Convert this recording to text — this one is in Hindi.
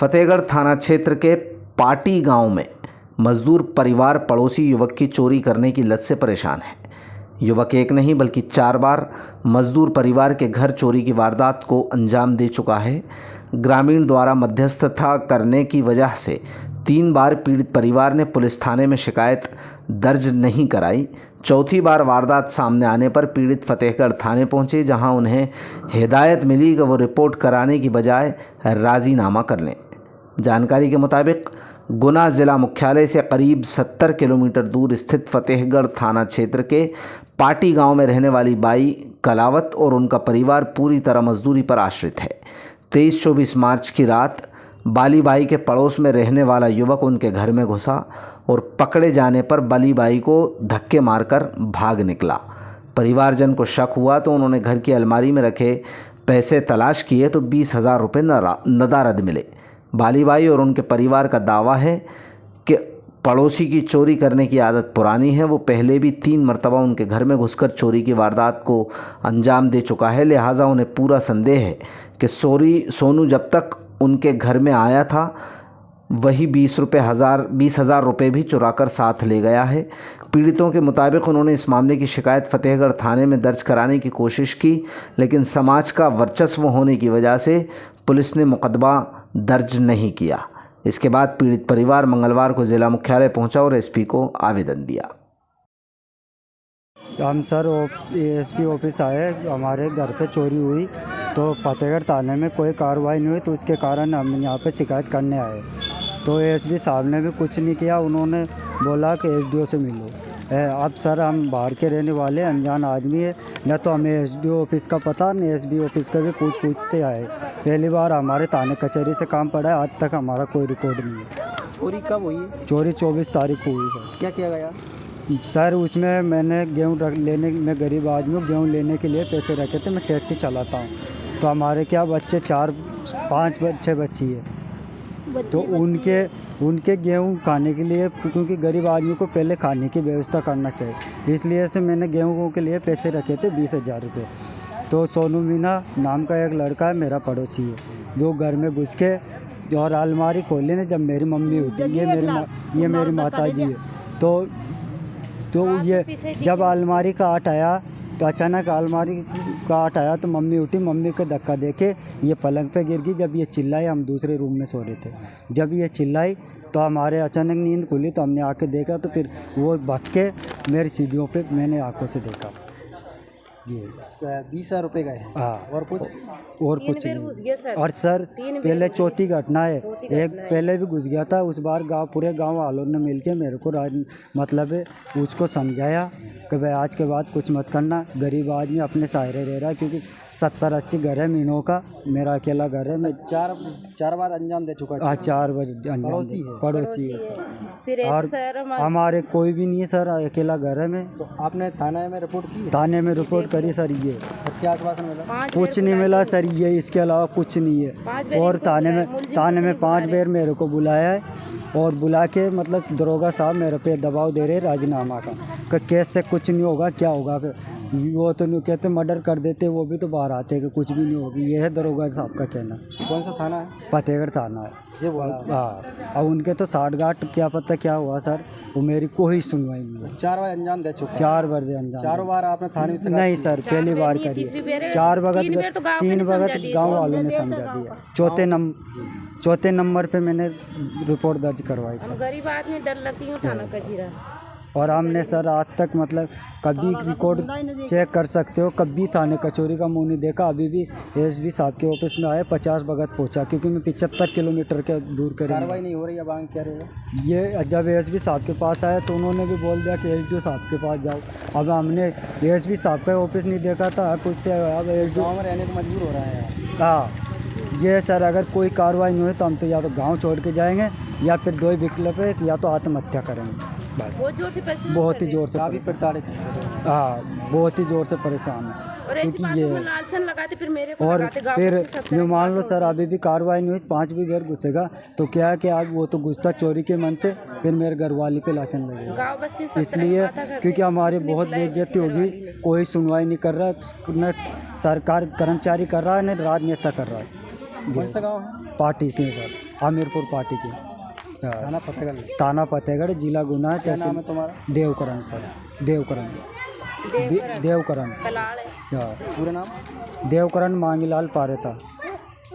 फतेहगढ़ थाना क्षेत्र के पाटी गांव में मजदूर परिवार पड़ोसी युवक की चोरी करने की लत से परेशान है। युवक एक नहीं बल्कि 4 बार मजदूर परिवार के घर चोरी की वारदात को अंजाम दे चुका है। ग्रामीण द्वारा मध्यस्थता करने की वजह से 3 बार पीड़ित परिवार ने पुलिस थाने में शिकायत दर्ज नहीं कराई। चौथी बार वारदात सामने आने पर पीड़ित फतेहगढ़ थाने पहुंचे, जहां उन्हें हिदायत मिली कि वो रिपोर्ट कराने की बजाय राजीनामा कर लें। जानकारी के मुताबिक गुना ज़िला मुख्यालय से करीब 70 किलोमीटर दूर स्थित फतेहगढ़ थाना क्षेत्र के पाटी गांव में रहने वाली बाई कलावत और उनका परिवार पूरी तरह मजदूरी पर आश्रित है। 23-24 मार्च की रात बाली बाई के पड़ोस में रहने वाला युवक उनके घर में घुसा और पकड़े जाने पर बाली बाई को धक्के मारकर भाग निकला। परिवारजन को शक हुआ तो उन्होंने घर की अलमारी में रखे पैसे तलाश किए तो 20,000 रुपये नदारद मिले। बाली बाई और उनके परिवार का दावा है कि पड़ोसी की चोरी करने की आदत पुरानी है। वो पहले भी 3 मरतबा उनके घर में घुसकर चोरी की वारदात को अंजाम दे चुका है। लिहाजा उन्हें पूरा संदेह है कि सोनू जब तक उनके घर में आया था वही 20,000 रुपये भी चुराकर साथ ले गया है। पीड़ितों के मुताबिक उन्होंने इस मामले की शिकायत फतेहगढ़ थाने में दर्ज कराने की कोशिश की, लेकिन समाज का वर्चस्व होने की वजह से पुलिस ने मुकदमा दर्ज नहीं किया। इसके बाद पीड़ित परिवार मंगलवार को जिला मुख्यालय पहुंचा और एसपी को आवेदन दिया। हम सर एसपी ऑफिस आए, हमारे घर पे चोरी हुई तो फतेहगढ़ थाने में कोई कार्रवाई नहीं हुई, तो उसके कारण हम यहाँ पे शिकायत करने आए। तो एसपी साहब ने भी कुछ नहीं किया, उन्होंने बोला कि एसडीओ से मिलो। अब सर हम बाहर के रहने वाले अनजान आदमी है, न तो हमें एसडीओ ऑफिस का पता न एसपी ऑफिस का भी पूछते आए। पहली बार हमारे थाने कचहरी से काम पड़ा है, आज तक हमारा कोई रिकॉर्ड नहीं है। चोरी कब हुई? चोरी 24 तारीख को हुई सर। क्या किया गया? सर उसमें मैंने गेहूँ लेने में गरीब आदमी हूँ, गेहूँ लेने के लिए पैसे रखे थे। मैं टैक्सी चलाता हूँ, तो हमारे क्या बच्चे 4-5 बच्ची है, तो उनके गेहूँ खाने के लिए, क्योंकि गरीब आदमी को पहले खाने की व्यवस्था करना चाहिए, इसलिए से मैंने गेहूँ के लिए पैसे रखे थे 20,000 रुपये। तो सोनू मीना नाम का एक लड़का है, मेरा पड़ोसी है, जो घर में घुस के और अलमारी खोली ने जब मेरी मम्मी उठी, ये मेरी माता जी है, तो ये जब अलमारी का आट आया तो अचानक अलमारी का आट आया तो मम्मी उठी, मम्मी को धक्का देके ये पलंग पे गिर गई। जब ये चिल्लाई, हम दूसरे रूम में सो रहे थे, जब ये चिल्लाई तो हमारे अचानक नींद खुली, तो हमने आके देखा तो फिर वो भाग के मेरी सीढ़ियों पे मैंने आंखों से देखा जी। 20,000 रुपये का है? हाँ। और कुछ नहीं। और सर पहले चौथी घटना है, एक पहले भी घुस गया था, उस बार पूरे गांव वालों ने मिलके मेरे को मतलब है उसको समझाया कि भाई आज के बाद कुछ मत करना, गरीब आदमी अपने सहारे रह रहा है, क्योंकि 70-80 घर है मीनों का, मेरा अकेला घर है। मैं 4 बार अंजाम दे चुका है। 4 बार अंजाम पड़ोसी है सर, और हमारे कोई भी नहीं है सर, अकेला घर है। मैं तो आपने थाने में रिपोर्ट की? थाने में रिपोर्ट करी सर। ये क्या आश्वासन मिला? कुछ नहीं मिला सर, ये इसके अलावा कुछ नहीं है। और थाने में 5 बार मेरे को बुलाया है, और बुला के मतलब दरोगा साहब मेरे पे दबाव दे रहे राजीनामा का, कि केस से कुछ नहीं होगा, क्या होगा फिर, वो तो नहीं कहते मर्डर कर देते, वो भी तो बाहर आते कि कुछ भी नहीं होगी। ये है दरोगा साहब का कहना। कौन सा थाना है? फतेहगढ़ थाना है ये बोला। हाँ, और उनके तो 60-गांठ क्या पता क्या हुआ सर, वो मेरी कोई सुनवाई नहीं है। 4 बार अंजाम दे चुका? 4 बार दे अंजाम। 4 बार आपने थाने से? नहीं सर, पहली बार करी, 4 वक्त 3 वक्त गाँव वालों ने समझा दिया। चौथे नंबर पे मैंने रिपोर्ट दर्ज करवाई सर। गरीब आदमी डर लगती है थाना कचहरी। और हमने सर आज तक मतलब कभी रिकॉर्ड चेक कर सकते हो, कभी थाने कचौरी का मुंह नहीं देखा। अभी भी एसपी साहब के ऑफिस में आए 50 वक्त पहुंचा, क्योंकि मैं 75 किलोमीटर के दूर कर। कार्रवाई नहीं हो रही है, बांग क्या रहेगा? ये जब एसपी साहब के पास आया तो उन्होंने भी बोल दिया कि एसडीओ साहब के पास जाओ। अब हमने एसपी साहब का ऑफिस नहीं देखा था, पूछते अब एसडीओ में रहने को मजबूर हो रहा है। हाँ, ये सर अगर कोई कार्रवाई नहीं हुई तो हम तो या तो गांव छोड़ के जाएंगे, या फिर 2 विकल्प है, या तो आत्महत्या करेंगे। बस बहुत ही जोर से हाँ, बहुत ही जोर से परेशान है, क्योंकि ये और फिर मान लो सर अभी भी कार्रवाई नहीं हुई, 5 भी बार घुसेगा तो क्या है कि अब वो तो घुसता चोरी के मन से, फिर मेरे घर वाली पे लाचन लगेगा। इसलिए क्योंकि हमारी बहुत बेइज्जती होगी, कोई सुनवाई नहीं कर रहा, न सरकार कर्मचारी कर रहा है, न राजनेता कर रहा है। कौन सा गाँव है? पार्टी के साथ। आमिरपुर पार्टी की। हाँ। थाना फतेहगढ़। थाना फतेहगढ़, जिला गुना है, क्या नाम है तहसील तुम्हारा? देवकरण सर। देवकरण देवकरण देवकरण कलाड़ है। हाँ। पूरा नाम? देवकरण मांगीलाल पारेता।